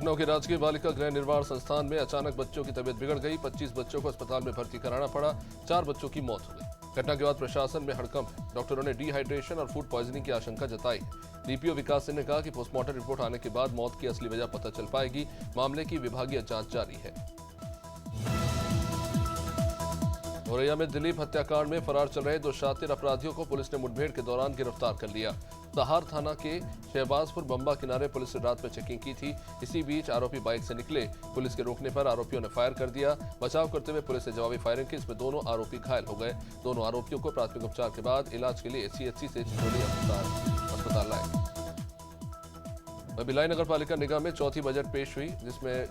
लखनऊ के राजकीय बालिका गृह निर्माण संस्थान में अचानक बच्चों की तबीयत बिगड़ गई। 25 बच्चों को अस्पताल में भर्ती कराना पड़ा। 4 बच्चों की मौत हो गई। घटना के बाद प्रशासन में हड़कंप है। डॉक्टरों ने डिहाइड्रेशन और फूड पॉइजनिंग की आशंका जताई। डीपीओ विकास सिंह ने कहा कि पोस्टमार्टम रिपोर्ट आने के बाद मौत की असली वजह पता चल पाएगी। मामले की विभागीय जांच जारी है। औरैया में दिलीप हत्याकांड में फरार चल रहे 2 शातिर अपराधियों को पुलिस ने मुठभेड़ के दौरान गिरफ्तार कर लिया। सहार थाना के शहबाजपुर बंबा किनारे पुलिस ने रात में चेकिंग की थी। इसी बीच आरोपी बाइक से निकले। पुलिस के रोकने पर आरोपियों ने फायर कर दिया। बचाव करते हुए पुलिस ने जवाबी फायरिंग की। इसमें दोनों आरोपी घायल हो गए। दोनों आरोपियों को प्राथमिक उपचार के बाद इलाज के लिए सीएचसी से चिचोली अस्पताल लाए। भिलाई नगर पालिका निगम में चौथी बजट पेश हुई, जिसमें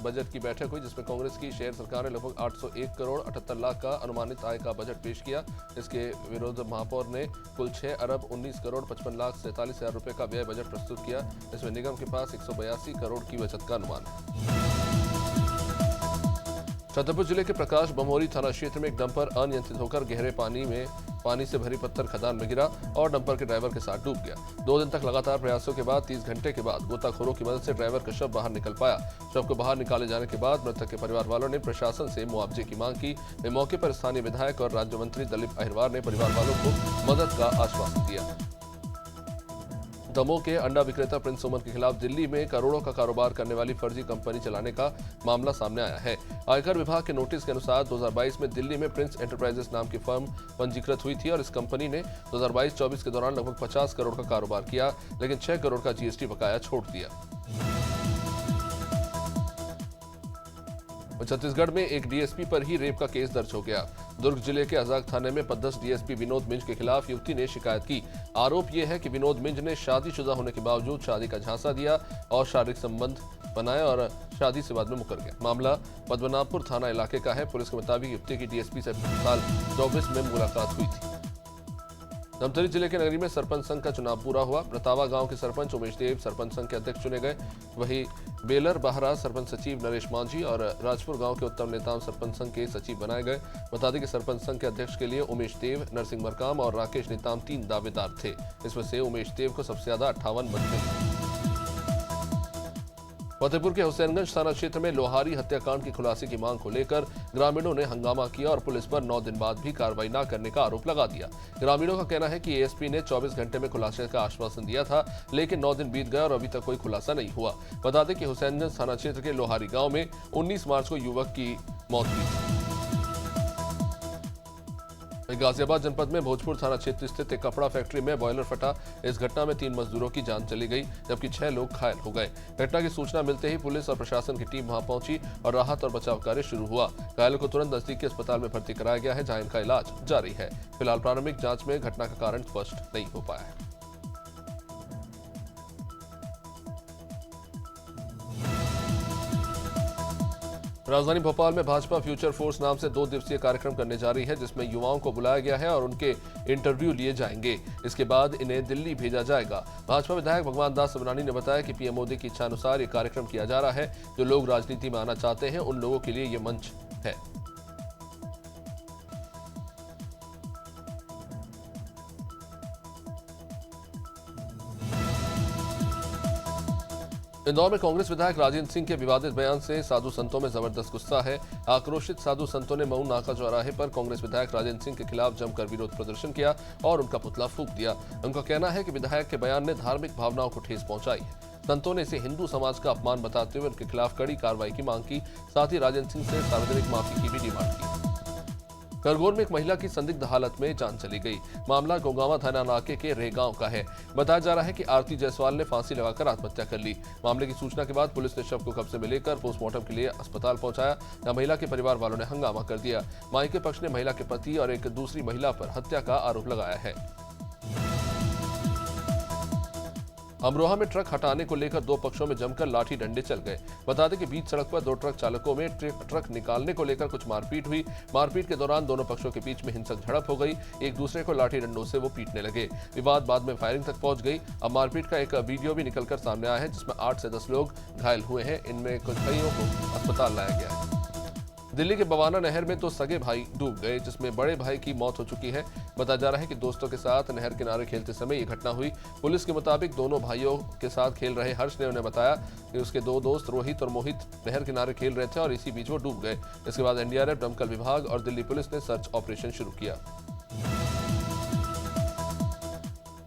बजट की बैठक हुई, जिसमें कांग्रेस की शहर सरकार ने लगभग 801 करोड़ 78 लाख का अनुमानित आय का बजट पेश किया। इसके विरोध महापौर ने कुल 6 अरब 19 करोड़ 55 लाख 47 हजार रुपए का व्यय बजट प्रस्तुत किया। इसमें निगम के पास 182 करोड़ की बचत का अनुमान है। छतरपुर जिले के प्रकाश बमोरी थाना क्षेत्र में एक डंपर अनियंत्रित होकर गहरे पानी से भरी पत्थर खदान में गिरा और डंपर के ड्राइवर के साथ डूब गया। 2 दिन तक लगातार प्रयासों के बाद 30 घंटे के बाद गोताखोरों की मदद से ड्राइवर का शव बाहर निकल पाया। शव को बाहर निकाले जाने के बाद मृतक के परिवार वालों ने प्रशासन से मुआवजे की मांग की। मौके पर स्थानीय विधायक और राज्य मंत्री दिलीप अहिरवार ने परिवार वालों को मदद का आश्वासन दिया। दमोह के अंडा विक्रेता प्रिंस सुमन के खिलाफ दिल्ली में करोड़ों का कारोबार करने वाली फर्जी कंपनी चलाने का मामला सामने आया है। आयकर विभाग के नोटिस के अनुसार 2022 में दिल्ली में प्रिंस एंटरप्राइजेस नाम की फर्म पंजीकृत हुई थी और इस कंपनी ने 2022-24 के दौरान लगभग 50 करोड़ का कारोबार किया, लेकिन 6 करोड़ का जीएसटी बकाया छोड़ दिया। छत्तीसगढ़ में एक डीएसपी पर ही रेप का केस दर्ज हो गया। दुर्ग जिले के अजाक थाने में पदस्थ डीएसपी विनोद मिंज के खिलाफ युवती ने शिकायत की। आरोप यह है कि विनोद मिंज ने शादीशुदा होने के बावजूद शादी का झांसा दिया और शारीरिक संबंध बनाए और शादी से बाद में मुकर गया। मामला पद्मनाभपुर थाना इलाके का है। पुलिस के मुताबिक युवती की डीएसपी से साल 24 में मुलाकात हुई थी। धमतरी जिले के नगरी में सरपंच संघ का चुनाव पूरा हुआ। प्रतावा गांव के सरपंच उमेश देव सरपंच संघ के अध्यक्ष चुने गए। वहीं बेलर बाहरा सरपंच सचिव नरेश मांझी और राजपुर गांव के उत्तम नेताम सरपंच संघ के सचिव बनाए गए। बता दें कि सरपंच संघ के अध्यक्ष के लिए उमेश देव, नरसिंह मरकाम और राकेश नेताम 3 दावेदार थे। इसमें से उमेश देव को सबसे ज्यादा 58 मत मिले। फतेहपुर के हुसैनगंज थाना क्षेत्र में लोहारी हत्याकांड की खुलासे की मांग को लेकर ग्रामीणों ने हंगामा किया और पुलिस पर 9 दिन बाद भी कार्रवाई न करने का आरोप लगा दिया। ग्रामीणों का कहना है कि एएसपी ने 24 घंटे में खुलासे का आश्वासन दिया था, लेकिन 9 दिन बीत गए और अभी तक कोई खुलासा नहीं हुआ। बता दें कि हुसैनगंज थाना क्षेत्र के लोहारी गांव में 19 मार्च को युवक की मौत हुई थी। गाजियाबाद जनपद में भोजपुर थाना क्षेत्र स्थित एक कपड़ा फैक्ट्री में बॉयलर फटा। इस घटना में 3 मजदूरों की जान चली गई, जबकि 6 लोग घायल हो गए। घटना की सूचना मिलते ही पुलिस और प्रशासन की टीम वहां पहुंची और राहत और बचाव कार्य शुरू हुआ। घायलों को तुरंत नजदीकी अस्पताल में भर्ती कराया गया है, जहां इनका इलाज जारी है। फिलहाल प्रारंभिक जांच में घटना का कारण स्पष्ट नहीं हो पाया है। राजधानी भोपाल में भाजपा फ्यूचर फोर्स नाम से 2 दिवसीय कार्यक्रम करने जा रही है, जिसमें युवाओं को बुलाया गया है और उनके इंटरव्यू लिए जाएंगे। इसके बाद इन्हें दिल्ली भेजा जाएगा। भाजपा विधायक भगवान दास सबरानी ने बताया कि पीएम मोदी की इच्छा अनुसार ये कार्यक्रम किया जा रहा है। जो लोग राजनीति में आना चाहते हैं उन लोगों के लिए ये मंच है। इंदौर में कांग्रेस विधायक राजेंद्र सिंह के विवादित बयान से साधु संतों में जबरदस्त गुस्सा है। आक्रोशित साधु संतों ने मऊ नाका चौराहे पर कांग्रेस विधायक राजेंद्र सिंह के खिलाफ जमकर विरोध प्रदर्शन किया और उनका पुतला फूंक दिया। उनका कहना है कि विधायक के बयान ने धार्मिक भावनाओं को ठेस पहुंचाई है। संतों ने इसे हिंदू समाज का अपमान बताते हुए उनके खिलाफ कड़ी कार्रवाई की मांग की। साथ ही राजेंद्र सिंह से सार्वजनिक माफी की भी डिमांड की। खरगोन में एक महिला की संदिग्ध हालत में जान चली गई। मामला गोगांवा थाना इलाके के रेगांव का है। बताया जा रहा है कि आरती जायसवाल ने फांसी लगाकर आत्महत्या कर ली। मामले की सूचना के बाद पुलिस ने शव को कब्जे में लेकर पोस्टमार्टम के लिए अस्पताल पहुंचाया, जहां महिला के परिवार वालों ने हंगामा कर दिया। मायके पक्ष ने महिला के पति और एक दूसरी महिला पर हत्या का आरोप लगाया है। अमरोहा में ट्रक हटाने को लेकर 2 पक्षों में जमकर लाठी डंडे चल गए। बता दें कि बीच सड़क पर 2 ट्रक चालकों में ट्रक निकालने को लेकर कुछ मारपीट हुई। मारपीट के दौरान दोनों पक्षों के बीच में हिंसक झड़प हो गई। एक दूसरे को लाठी डंडों से वो पीटने लगे। विवाद बाद में फायरिंग तक पहुंच गई। अब मारपीट का एक वीडियो भी निकलकर सामने आया है, जिसमें 8 से 10 लोग घायल हुए हैं। इनमें कुछ कईयों को अस्पताल लाया गया है। दिल्ली के बवाना नहर में तो सगे भाई डूब गए, जिसमें बड़े भाई की मौत हो चुकी है। बताया जा रहा है कि दोस्तों के साथ नहर किनारे खेलते समय ये घटना हुई। पुलिस के मुताबिक दोनों भाइयों के साथ खेल रहे हर्ष ने उन्हें बताया कि उसके दो दोस्त रोहित और मोहित नहर किनारे खेल रहे थे और इसी बीच वो डूब गए। इसके बाद एनडीआरएफ, दमकल विभाग और दिल्ली पुलिस ने सर्च ऑपरेशन शुरू किया।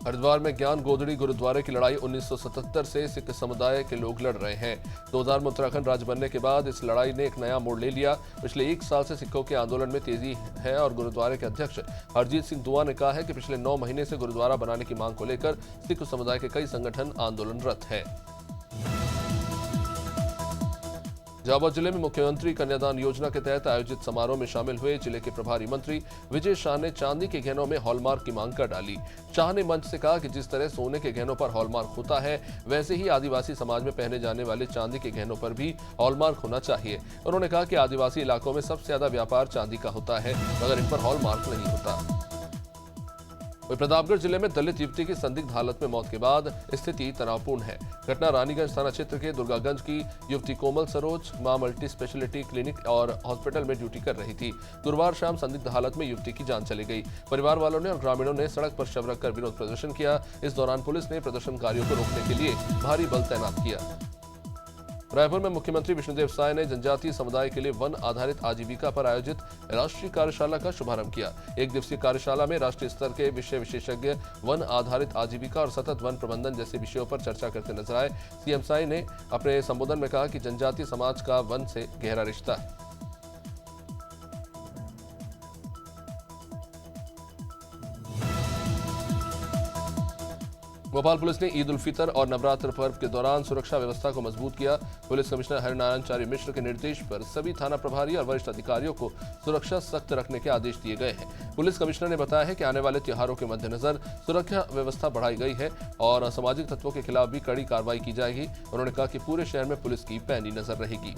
हरिद्वार में ज्ञान गोदड़ी गुरुद्वारे की लड़ाई 1977 से सिख समुदाय के लोग लड़ रहे हैं। 2000 में उत्तराखंड राज्य बनने के बाद इस लड़ाई ने एक नया मोड़ ले लिया। पिछले 1 साल से सिखों के आंदोलन में तेजी है और गुरुद्वारे के अध्यक्ष हरजीत सिंह दुआ ने कहा है कि पिछले 9 महीने से गुरुद्वारा बनाने की मांग को लेकर सिख समुदाय के कई संगठन आंदोलनरत हैं। झाबुआ जिले में मुख्यमंत्री कन्यादान योजना के तहत आयोजित समारोह में शामिल हुए जिले के प्रभारी मंत्री विजय शाह ने चांदी के गहनों में हॉलमार्क की मांग कर डाली। शाह ने मंच से कहा कि जिस तरह सोने के गहनों पर हॉलमार्क होता है, वैसे ही आदिवासी समाज में पहने जाने वाले चांदी के गहनों पर भी हॉलमार्क होना चाहिए। उन्होंने कहा कि आदिवासी इलाकों में सबसे ज्यादा व्यापार चांदी का होता है, मगर इन पर हॉलमार्क नहीं होता। वहीं प्रतापगढ़ जिले में दलित युवती की संदिग्ध हालत में मौत के बाद स्थिति तनावपूर्ण है। घटना रानीगंज थाना क्षेत्र के दुर्गागंज की युवती कोमल सरोज मां मल्टी स्पेशलिटी क्लिनिक और हॉस्पिटल में ड्यूटी कर रही थी। गुरुवार शाम संदिग्ध हालत में युवती की जान चली गई। परिवार वालों ने और ग्रामीणों ने सड़क पर शव रखकर विरोध प्रदर्शन किया। इस दौरान पुलिस ने प्रदर्शनकारियों को रोकने के लिए भारी बल तैनात किया। रायपुर में मुख्यमंत्री विष्णुदेव साय ने जनजातीय समुदाय के लिए वन आधारित आजीविका पर आयोजित राष्ट्रीय कार्यशाला का शुभारंभ किया। 1 दिवसीय कार्यशाला में राष्ट्रीय स्तर के विषय विशेषज्ञ वन आधारित आजीविका और सतत वन प्रबंधन जैसे विषयों पर चर्चा करते नजर आए। सीएम साय ने अपने संबोधन में कहा कि जनजातीय समाज का वन से गहरा रिश्ता है। भोपाल पुलिस ने ईद उल फितर और नवरात्र पर्व के दौरान सुरक्षा व्यवस्था को मजबूत किया। पुलिस कमिश्नर हरिनारायण मिश्र के निर्देश पर सभी थाना प्रभारी और वरिष्ठ अधिकारियों को सुरक्षा सख्त रखने के आदेश दिए गए हैं। पुलिस कमिश्नर ने बताया है कि आने वाले त्योहारों के मद्देनजर सुरक्षा व्यवस्था बढ़ाई गई है और असामाजिक तत्वों के खिलाफ भी कड़ी कार्रवाई की जाएगी। उन्होंने कहा कि पूरे शहर में पुलिस की पैनी नजर रहेगी।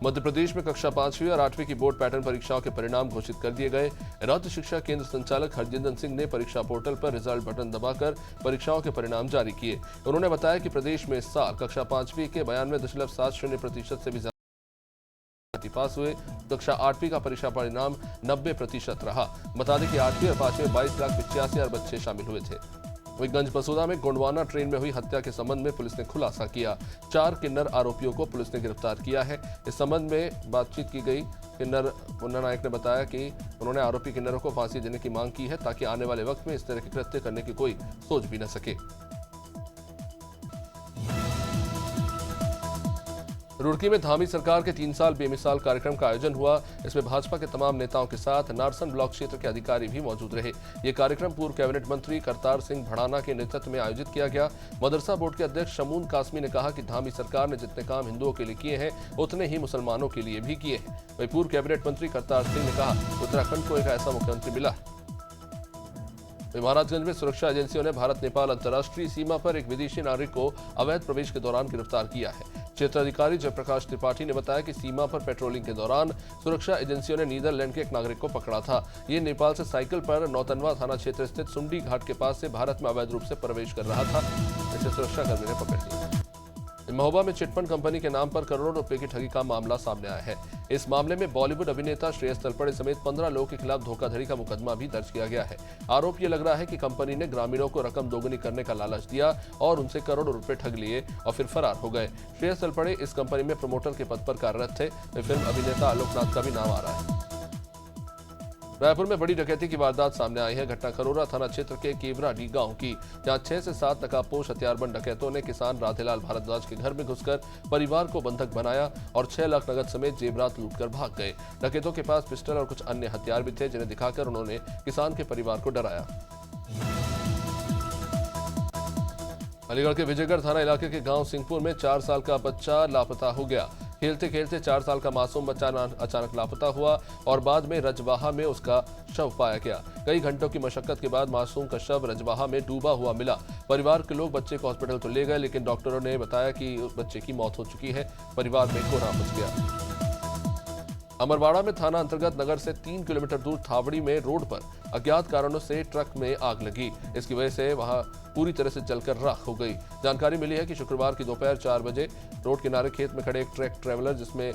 मध्य प्रदेश में कक्षा 5वीं और 8वीं की बोर्ड पैटर्न परीक्षाओं के परिणाम घोषित कर दिए गए। राज्य शिक्षा केंद्र संचालक हरजिंदर सिंह ने परीक्षा पोर्टल पर रिजल्ट बटन दबाकर परीक्षाओं के परिणाम जारी किए। उन्होंने बताया कि प्रदेश में इस साल कक्षा 5वीं के 92.70% से भी ज्यादा पास हुए। कक्षा 8वीं का परीक्षा परिणाम 90% रहा। बता दें कि 8वीं और 5वीं में 22,85,000 बच्चे शामिल हुए थे। वहीं गंज बसोदा में गोंडवाना ट्रेन में हुई हत्या के संबंध में पुलिस ने खुलासा किया। 4 किन्नर आरोपियों को पुलिस ने गिरफ्तार किया है। इस संबंध में बातचीत की गई। किन्नर मुन्ना नायक ने बताया कि उन्होंने आरोपी किन्नरों को फांसी देने की मांग की है ताकि आने वाले वक्त में इस तरह के कृत्य करने की कोई सोच भी न सके। रुड़की में धामी सरकार के 3 साल बेमिसाल कार्यक्रम का आयोजन हुआ। इसमें भाजपा के तमाम नेताओं के साथ नारसन ब्लॉक क्षेत्र के अधिकारी भी मौजूद रहे। ये कार्यक्रम पूर्व कैबिनेट मंत्री करतार सिंह भड़ाना के नेतृत्व में आयोजित किया गया। मदरसा बोर्ड के अध्यक्ष शमून कासमी ने कहा कि धामी सरकार ने जितने काम हिंदुओं के लिए किए हैं, उतने ही मुसलमानों के लिए भी किए हैं। वहीं पूर्व कैबिनेट मंत्री करतार सिंह ने कहा उत्तराखंड को एक ऐसा मुख्यमंत्री मिला। महाराजगंज में सुरक्षा एजेंसियों ने भारत नेपाल अंतर्राष्ट्रीय सीमा पर एक विदेशी नागरिक को अवैध प्रवेश के दौरान गिरफ्तार किया है। क्षेत्राधिकारी जयप्रकाश त्रिपाठी ने बताया कि सीमा पर पेट्रोलिंग के दौरान सुरक्षा एजेंसियों ने नीदरलैंड के एक नागरिक को पकड़ा था। ये नेपाल से साइकिल पर नौतनवा थाना क्षेत्र स्थित सुंडी घाट के पास से भारत में अवैध रूप से प्रवेश कर रहा था। इसे सुरक्षाकर्मी ने पकड़ लिया। महोबा में चिटफंड कंपनी के नाम पर करोड़ों रुपए की ठगी का मामला सामने आया है। इस मामले में बॉलीवुड अभिनेता श्रेयस तलपड़े समेत 15 लोगों के खिलाफ धोखाधड़ी का मुकदमा भी दर्ज किया गया है। आरोप ये लग रहा है कि कंपनी ने ग्रामीणों को रकम दोगुनी करने का लालच दिया और उनसे करोड़ों रुपए ठग लिए और फिर फरार हो गए। श्रेयस तलपड़े इस कंपनी में प्रमोटर के पद पर कार्यरत थे। फिल्म अभिनेता आलोकनाथ का भी नाम आ रहा है। रायपुर में बड़ी डकैती की वारदात सामने आई है। घटना खरोरा थाना क्षेत्र के केवराडी गांव की, जहां 6 से 7 नकाबपोश हथियारबंद डकैतों ने किसान राधेलाल भारद्वाज के घर में घुसकर परिवार को बंधक बनाया और 6 लाख नगद समेत जेवरात लूटकर भाग गए। डकैतों के पास पिस्टल और कुछ अन्य हथियार भी थे, जिन्हें दिखाकर उन्होंने किसान के परिवार को डराया। अलीगढ़ के विजयगढ़ थाना इलाके के गांव सिंहपुर में 4 साल का बच्चा लापता हो गया। खेलते खेलते 4 साल का मासूम बच्चा अचानक लापता हुआ और बाद में रजवाहा में उसका शव पाया गया। कई घंटों की मशक्कत के बाद मासूम का शव रजवाहा में डूबा हुआ मिला। परिवार के लोग बच्चे को हॉस्पिटल तो ले गए, लेकिन डॉक्टरों ने बताया कि उस बच्चे की मौत हो चुकी है। परिवार में कोहराम मच गया। अमरवाड़ा में थाना अंतर्गत नगर से 3 किलोमीटर दूर थावड़ी में रोड पर अज्ञात कारणों से ट्रक में आग लगी। इसकी वजह से वहां पूरी तरह से जलकर राख हो गई। जानकारी मिली है कि शुक्रवार की दोपहर 4 बजे रोड किनारे खेत में खड़े एक ट्रक ट्रैवलर जिसमें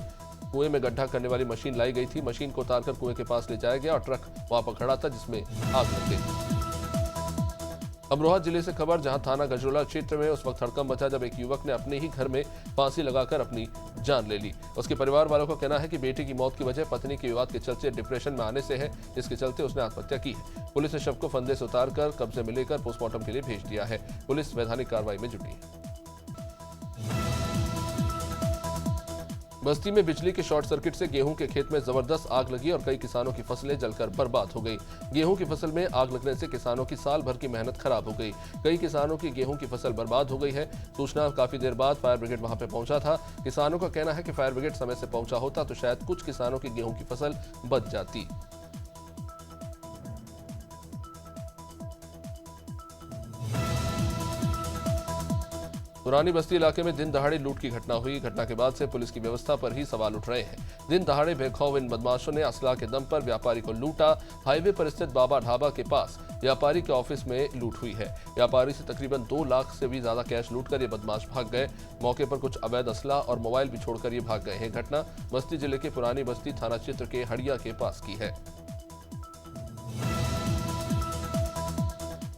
कुएं में गड्ढा करने वाली मशीन लाई गई थी, मशीन को उतारकर कुएं के पास ले जाया गया और ट्रक वहां पर खड़ा था जिसमें आग लग गई। अमरोहा जिले से खबर, जहां थाना गजरोला क्षेत्र में उस वक्त हड़कंप मचा जब एक युवक ने अपने ही घर में फांसी लगाकर अपनी जान ले ली। उसके परिवार वालों का कहना है कि बेटे की मौत की वजह पत्नी के विवाद के चलते डिप्रेशन में आने से है, जिसके चलते उसने आत्महत्या की है। पुलिस ने शव को फंदे से उतारकर कब्जे में लेकर पोस्टमार्टम के लिए भेज दिया है। पुलिस वैधानिक कार्रवाई में जुटी है। बस्ती में बिजली के शॉर्ट सर्किट से गेहूं के खेत में जबरदस्त आग लगी और कई किसानों की फसलें जलकर बर्बाद हो गई। गेहूं की फसल में आग लगने से किसानों की साल भर की मेहनत खराब हो गई। कई किसानों की गेहूं की फसल बर्बाद हो गई है। सूचना काफी देर बाद फायर ब्रिगेड वहां पर पहुंचा था। किसानों का कहना है कि फायर ब्रिगेड समय से पहुंचा होता तो शायद कुछ किसानों की गेहूं की फसल बच जाती। पुरानी बस्ती इलाके में दिन दहाड़े लूट की घटना हुई। घटना के बाद से पुलिस की व्यवस्था पर ही सवाल उठ रहे हैं। दिन दहाड़े बेखौफ इन बदमाशों ने असला के दम पर व्यापारी को लूटा। हाईवे पर स्थित बाबा ढाबा के पास व्यापारी के ऑफिस में लूट हुई है। व्यापारी से तकरीबन 2 लाख से भी ज्यादा कैश लूटकर ये बदमाश भाग गए। मौके पर कुछ अवैध असला और मोबाइल भी छोड़कर ये भाग गए हैं। घटना बस्ती जिले के पुरानी बस्ती थाना क्षेत्र के हड़िया के पास की है।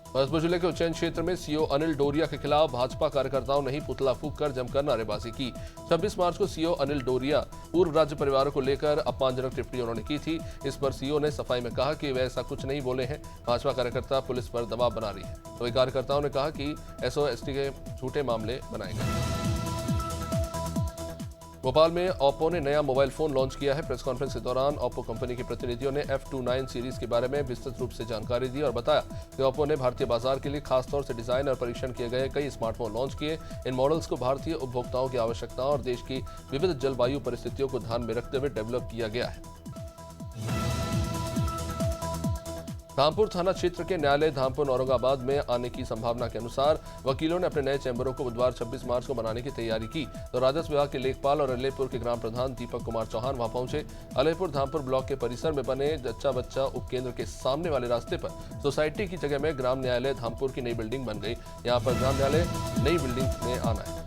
भरतपुर जिले के उज्जैन क्षेत्र में सीओ अनिल डोरिया के खिलाफ भाजपा कार्यकर्ताओं ने ही पुतला फूंक कर जमकर नारेबाजी की। 26 मार्च को सीओ अनिल डोरिया पूर्व राज्य परिवारों को लेकर अपमानजनक टिप्पणी उन्होंने की थी। इस पर सीओ ने सफाई में कहा कि वे ऐसा कुछ नहीं बोले हैं। भाजपा कार्यकर्ता पुलिस पर दबाव बना रही है। तो कार्यकर्ताओं ने कहा कि एसओ/एसटी के झूठे मामले बनाए गए। भोपाल में ओप्पो ने नया मोबाइल फोन लॉन्च किया है। प्रेस कॉन्फ्रेंस के दौरान ओप्पो कंपनी के प्रतिनिधियों ने F29 सीरीज के बारे में विस्तृत रूप से जानकारी दी और बताया कि ओप्पो ने भारतीय बाजार के लिए खासतौर से डिजाइन और परीक्षण किए गए कई स्मार्टफोन लॉन्च किए। इन मॉडल्स को भारतीय उपभोक्ताओं की आवश्यकताओं और देश की विविध जलवायु परिस्थितियों को ध्यान में रखते हुए डेवलप किया गया है। धामपुर थाना क्षेत्र के न्यायालय धामपुर औरंगाबाद में आने की संभावना के अनुसार वकीलों ने अपने नए चैम्बरों को बुधवार 26 मार्च को बनाने की तैयारी की। तो राजस्व विभाग के लेखपाल और अलीपुर के ग्राम प्रधान दीपक कुमार चौहान वहां पहुंचे। अलीपुर धामपुर ब्लॉक के परिसर में बने जच्चा बच्चा उपकेंद्र के सामने वाले रास्ते पर सोसाइटी की जगह में ग्राम न्यायालय धामपुर की नई बिल्डिंग बन गई। यहाँ पर ग्राम न्यायालय नई बिल्डिंग में आना है।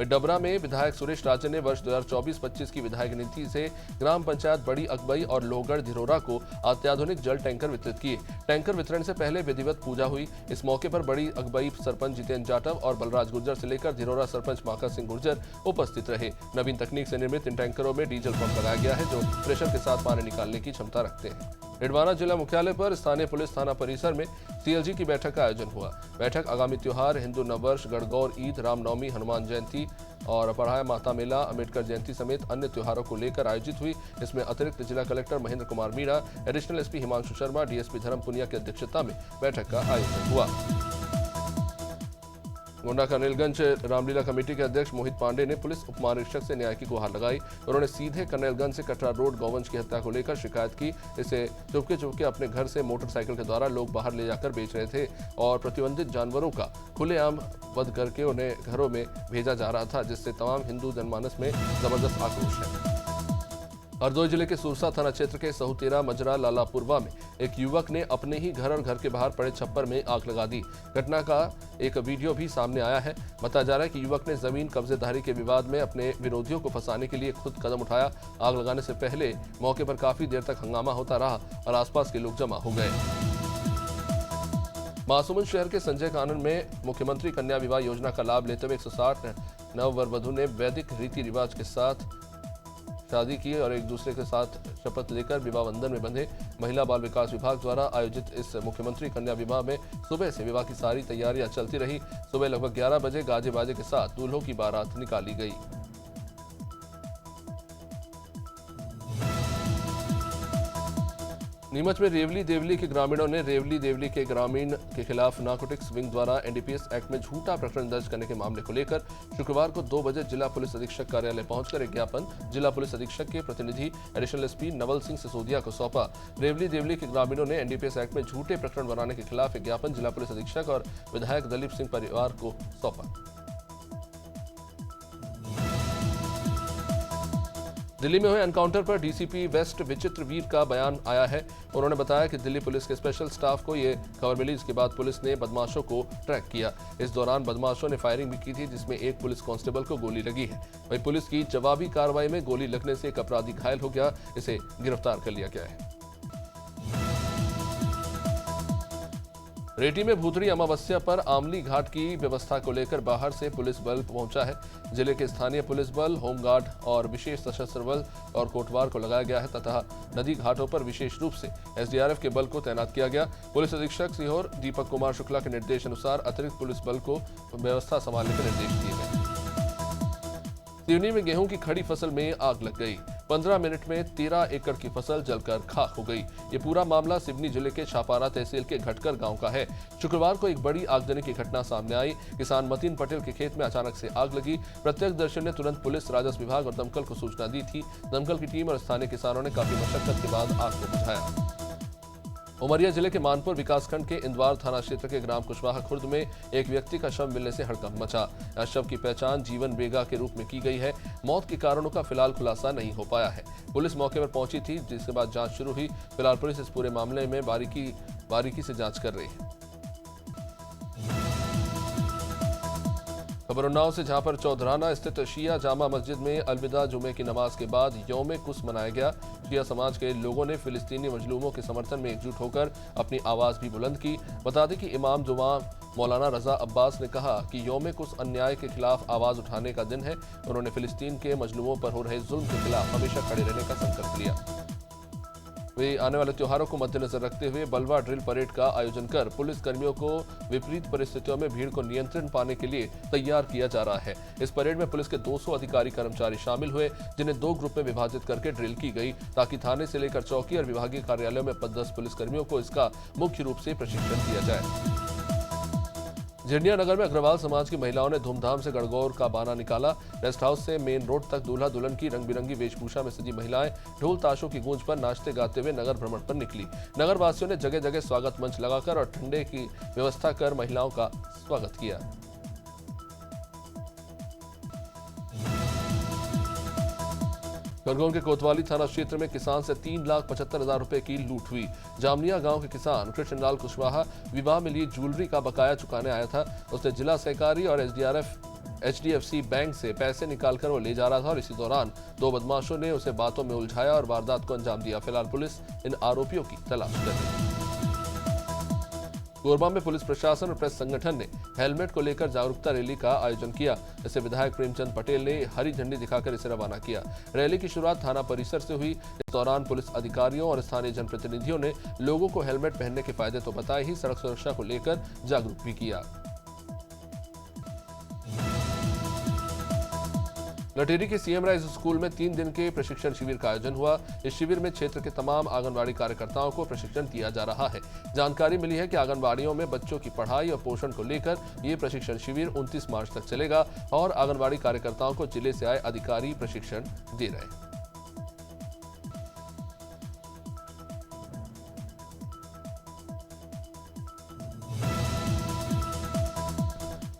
डबरा में विधायक सुरेश राजे ने वर्ष 2024-25 की विधायक निधि से ग्राम पंचायत बड़ी अकबई और लोहगढ़ धिरोरा को अत्याधुनिक जल टैंकर वितरित किए। टैंकर वितरण से पहले विधिवत पूजा हुई। इस मौके पर बड़ी अकबई सरपंच जितेंद्र जाटव और बलराज गुर्जर से लेकर धिरोरा सरपंच माका सिंह गुर्जर उपस्थित रहे। नवीन तकनीक से निर्मित इन टैंकरों में डीजल पंप लगाया गया है जो प्रेशर के साथ पानी निकालने की क्षमता रखते हैं। डिडवाना जिला मुख्यालय पर स्थानीय पुलिस थाना परिसर में सीएलजी की बैठक का आयोजन हुआ। बैठक आगामी त्योहार हिंदू नववर्ष, गणगौर ईद, रामनवमी, हनुमान जयंती और पढ़ाया माता मेला, अम्बेडकर जयंती समेत अन्य त्योहारों को लेकर आयोजित हुई। इसमें अतिरिक्त जिला collector Mahendra Kumar Meena, additional SP Himanshu Sharma, DSP धर्म पुनिया की अध्यक्षता में बैठक का आयोजन हुआ। गोंडा कर्नेलगंज रामलीला कमेटी के अध्यक्ष मोहित पांडे ने पुलिस उपमहानिरीक्षक से न्याय की गुहार लगाई। उन्होंने सीधे कर्नेलगंज से कटरा रोड गौवंश की हत्या को लेकर शिकायत की। इसे चुपके अपने घर से मोटरसाइकिल के द्वारा लोग बाहर ले जाकर बेच रहे थे और प्रतिबंधित जानवरों का खुलेआम वध करके उन्हें घरों में भेजा जा रहा था, जिससे तमाम हिंदू जनमानस में जबरदस्त आक्रोश है। हरदोई जिले के सुरसा थाना क्षेत्र के सहुतेरा मजरा लालापुरवा में एक युवक ने अपने ही घर और घर के बाहर पड़े छप्पर में आग लगा दी। घटना का एक वीडियो भी सामने आया है। बताया जा रहा है कि युवक ने जमीन कब्जेदारी के विवाद में अपने विरोधियों को फंसाने के लिए खुद कदम उठाया। आग लगाने से पहले मौके पर काफी देर तक हंगामा होता रहा और आसपास के लोग जमा हो गए। महासमुंद शहर के संजय कानन में मुख्यमंत्री कन्या विवाह योजना का लाभ लेते हुए 160 नव वर वधु ने वैदिक रीति रिवाज के साथ शादी की और एक दूसरे के साथ शपथ लेकर विवाह बंधन में बंधे। महिला बाल विकास विभाग द्वारा आयोजित इस मुख्यमंत्री कन्या विवाह में सुबह से विवाह की सारी तैयारियां चलती रही। सुबह लगभग 11 बजे गाजे बाजे के साथ दूल्हों की बारात निकाली गई। नीमच में रेवली देवली के ग्रामीणों ने रेवली देवली के ग्रामीण के खिलाफ नारकोटिक्स विंग द्वारा एनडीपीएस एक्ट में झूठा प्रकरण दर्ज करने के मामले को लेकर शुक्रवार को 2 बजे जिला पुलिस अधीक्षक कार्यालय पहुंचकर एक ज्ञापन जिला पुलिस अधीक्षक के प्रतिनिधि एडिशनल एसपी नवल सिंह सिसोदिया को सौंपा। रेवली देवली के ग्रामीणों ने एनडीपीएस एक्ट में झूठे प्रकरण बनाने के खिलाफ एक ज्ञापन जिला पुलिस अधीक्षक और विधायक दलीप सिंह परिवार को सौंपा। दिल्ली में हुए एनकाउंटर पर डीसीपी वेस्ट विचित्र वीर का बयान आया है। उन्होंने बताया कि दिल्ली पुलिस के स्पेशल स्टाफ को ये खबर मिली, इसके बाद पुलिस ने बदमाशों को ट्रैक किया। इस दौरान बदमाशों ने फायरिंग भी की थी, जिसमें एक पुलिस कांस्टेबल को गोली लगी है। वहीं पुलिस की जवाबी कार्रवाई में गोली लगने से एक अपराधी घायल हो गया, इसे गिरफ्तार कर लिया गया है। रेटी में भूतड़ी अमावस्या पर आमली घाट की व्यवस्था को लेकर बाहर से पुलिस बल पहुंचा है। जिले के स्थानीय पुलिस बल, होमगार्ड और विशेष सशस्त्र बल और कोटवार को लगाया गया है तथा नदी घाटों पर विशेष रूप से एसडीआरएफ के बल को तैनात किया गया। पुलिस अधीक्षक सीहोर दीपक कुमार शुक्ला के निर्देश अनुसार अतिरिक्त पुलिस बल को व्यवस्था संभालने के निर्देश दिए गए। सिवनी में गेहूं की खड़ी फसल में आग लग गई। 15 मिनट में 13 एकड़ की फसल जलकर खाक हो गई। ये पूरा मामला सिवनी जिले के छापारा तहसील के घटकर गांव का है। शुक्रवार को एक बड़ी आगजनी की घटना सामने आई। किसान मतीन पटेल के खेत में अचानक से आग लगी। प्रत्यक्षदर्शी ने तुरंत पुलिस, राजस्व विभाग और दमकल को सूचना दी थी। दमकल की टीम और स्थानीय किसानों ने काफी मशक्कत के बाद आग को बुझाया। उमरिया जिले के मानपुर विकासखंड के इंदवार थाना क्षेत्र के ग्राम कुशवाहा खुर्द में एक व्यक्ति का शव मिलने से हड़कंप मचा। शव की पहचान जीवन बेगा के रूप में की गई है। मौत के कारणों का फिलहाल खुलासा नहीं हो पाया है। पुलिस मौके पर पहुंची थी, जिसके बाद जांच शुरू हुई। फिलहाल पुलिस इस पूरे मामले में बारीकी से जांच कर रही है। खबर उन्नाव से, जहां पर चौधराना स्थित शिया जामा मस्जिद में अलविदा जुमे की नमाज के बाद यौम कुस मनाया गया। शिया समाज के लोगों ने फिलिस्तीनी मजलूमों के समर्थन में एकजुट होकर अपनी आवाज भी बुलंद की। बता दें कि इमाम जुमा मौलाना रजा अब्बास ने कहा कि यौम कुस अन्याय के खिलाफ आवाज उठाने का दिन है। उन्होंने फिलिस्तीन के मजलूमों पर हो रहे जुल्म के खिलाफ हमेशा खड़े रहने का संकल्प लिया। वे आने वाले त्योहारों को मद्देनजर रखते हुए बलवा ड्रिल परेड का आयोजन कर पुलिस कर्मियों को विपरीत परिस्थितियों में भीड़ को नियंत्रण पाने के लिए तैयार किया जा रहा है। इस परेड में पुलिस के 200 अधिकारी कर्मचारी शामिल हुए, जिन्हें 2 ग्रुप में विभाजित करके ड्रिल की गई, ताकि थाने से लेकर चौकी और विभागीय कार्यालयों में पदस्थ पुलिसकर्मियों को इसका मुख्य रूप से प्रशिक्षण दिया जाए। झिंडिया नगर में अग्रवाल समाज की महिलाओं ने धूमधाम से गणगौर का बाना निकाला। रेस्ट हाउस से मेन रोड तक दूल्हा दुल्हन की रंग बिरंगी वेशभूषा में सजी महिलाएं ढोल ताशों की गूंज पर नाचते गाते हुए नगर भ्रमण पर निकली। नगर वासियों ने जगह जगह स्वागत मंच लगाकर और ठंडे की व्यवस्था कर महिलाओं का स्वागत किया। खरगोन के कोतवाली थाना क्षेत्र में किसान से 3,75,000 रुपए की लूट हुई। जामनिया गांव के किसान कृष्णलाल कुशवाहा विवाह में लिए ज्वेलरी का बकाया चुकाने आया था। उसने जिला सहकारी और HDFC बैंक से पैसे निकालकर वो ले जा रहा था और इसी दौरान 2 बदमाशों ने उसे बातों में उलझाया और वारदात को अंजाम दिया। फिलहाल पुलिस इन आरोपियों की तलाश कर रही है। कोरबा में पुलिस प्रशासन और प्रेस संगठन ने हेलमेट को लेकर जागरूकता रैली का आयोजन किया। इसे विधायक प्रेमचंद पटेल ने हरी झंडी दिखाकर इसे रवाना किया। रैली की शुरुआत थाना परिसर से हुई। इस दौरान पुलिस अधिकारियों और स्थानीय जनप्रतिनिधियों ने लोगों को हेलमेट पहनने के फायदे तो बताए ही, सड़क सुरक्षा को लेकर जागरूक भी किया। लटेरी के सीएम राइज स्कूल में 3 दिन के प्रशिक्षण शिविर का आयोजन हुआ। इस शिविर में क्षेत्र के तमाम आंगनबाड़ी कार्यकर्ताओं को प्रशिक्षण दिया जा रहा है। जानकारी मिली है कि आंगनबाड़ियों में बच्चों की पढ़ाई और पोषण को लेकर ये प्रशिक्षण शिविर 29 मार्च तक चलेगा और आंगनबाड़ी कार्यकर्ताओं को जिले से आए अधिकारी प्रशिक्षण दे रहे हैं।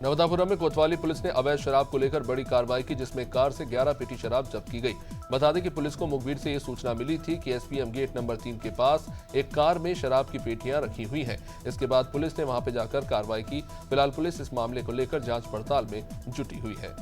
नवदापुरम में कोतवाली पुलिस ने अवैध शराब को लेकर बड़ी कार्रवाई की, जिसमें कार से 11 पेटी शराब जब्त की गई। बता दें कि पुलिस को मुखबिर से ये सूचना मिली थी कि SPM गेट नंबर 3 के पास एक कार में शराब की पेटियां रखी हुई हैं। इसके बाद पुलिस ने वहां पर जाकर कार्रवाई की। फिलहाल पुलिस इस मामले को लेकर जांच पड़ताल में जुटी हुई है।